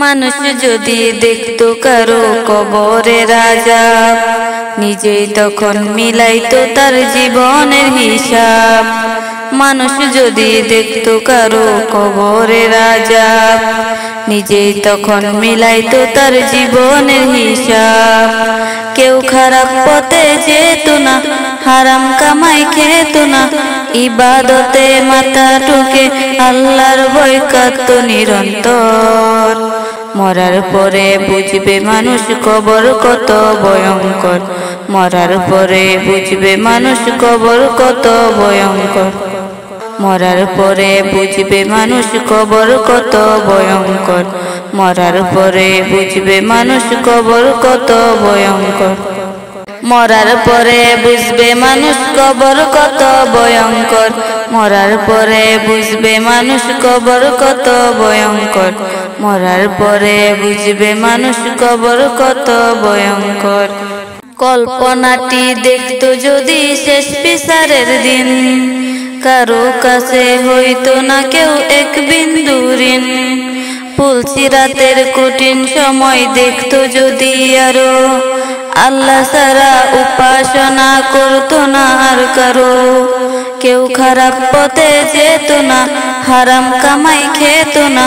মানুষ যদি দেখতো কারো কবরের আযাব, নিজেই তখন মিলাইতো তার জীবনের হিসাব। মানুষ যদি দেখতো কারো কবরের আযাব, নিজেই তখন মিলাইতো তার জীবনের হিসাব। কেউ খারাপ পথে যেত না, হারাম কামাই খেত না, ইবাদতে মাথা ঠুকে আল্লাহর ভয় কাঁদতো নিরন্তর। মরার পরে বুঝবে মানুষ কবর কত ভয়ঙ্কর, মরার পরে বুঝবে মানুষ কবর কত ভয়ঙ্কর, মরার পরে বুঝবে মানুষ কবর কত ভয়ঙ্কর, মরার পরে বুঝবে মানুষ কবর কত ভয়ঙ্কর, মরার পরে বুঝবে মানুষ কবর কত ভয়ঙ্কর, মরার পরে বুঝবে মানুষ কবর কত ভয়ঙ্কর, মরার পরে বুঝবে মানুষ কবর কত ভয়ঙ্কর। কল্পনাটি দেখতো যদি শেষ বিচারের দিন, কারো কাছে হইতো না কেউ এক বিন্দু ঋণ। পুলসিরাতের কঠিন সময় দেখতো যদি আরো, আল্লাহ ছাড়া উপাসনা করতো না আর কারো। কেউ খারাপ পথে যেত না, হারাম কামাই খেত না,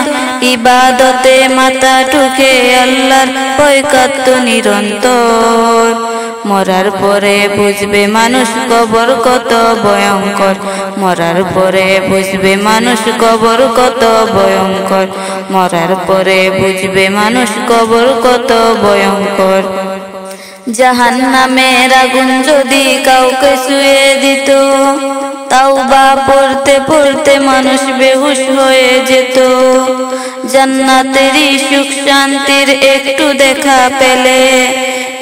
ইবাদতে মাথা ঠুকে আল্লাহর ভয় কাঁদতো নিরন্তর। মরার পরে বুঝবে মানুষ কবর কত ভয়ঙ্কর, মরার পরে বুঝবে মানুষ কবর কত ভয়ঙ্কর, মরার পরে বুঝবে মানুষ কবর কত ভয়ঙ্কর। জাহান্নামের আগুন যদি কাউকে ছুঁয়ে দিত, তাওবা পড়তে পড়তে মানুষ বেহুশ হয়ে যেত। জান্নাতেরই সুখ শান্তির একটু দেখা পেলে,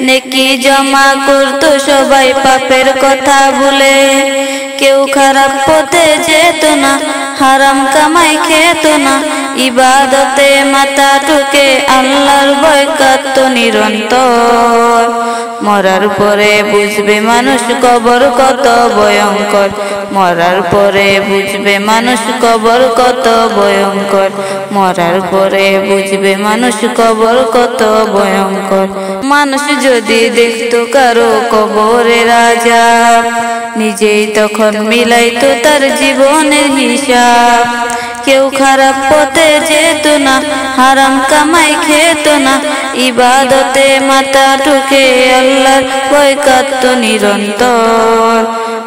নেকি জমা করতো সবাই পাপের কথা ভুলে। কেউ খারাপ পথে যেত না, হারাম কামাই খেত না, ইবাদতে মাথা ঠুকে আল্লাহর ভয় কাঁদতো নিরন্তর। মরার পরে বুঝবে মানুষ কবর কত ভয়ঙ্কর, মরার পরে বুঝবে মানুষ কবর কত ভয়ঙ্কর, মরার পরে বুঝবে মানুষ কবর কত ভয়ঙ্কর। মানুষ যদি দেখতো কারো কবরের আযাব, নিজেই তখন মিলাইতো তার জীবনের হিসাব। কেউ খারাপ পথে যেত না, হারাম কামাই খেত না, ইবাদতে মাথা ঠুকে আল্লাহর ভয় কাঁদতো নিরন্তর।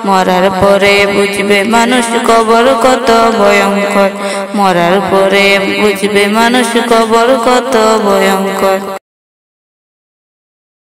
মরার পরে বুঝবে মানুষ কবর কত ভয়ঙ্কর, মরার পরে বুঝবে মানুষ কবর কত ভয়ঙ্কর।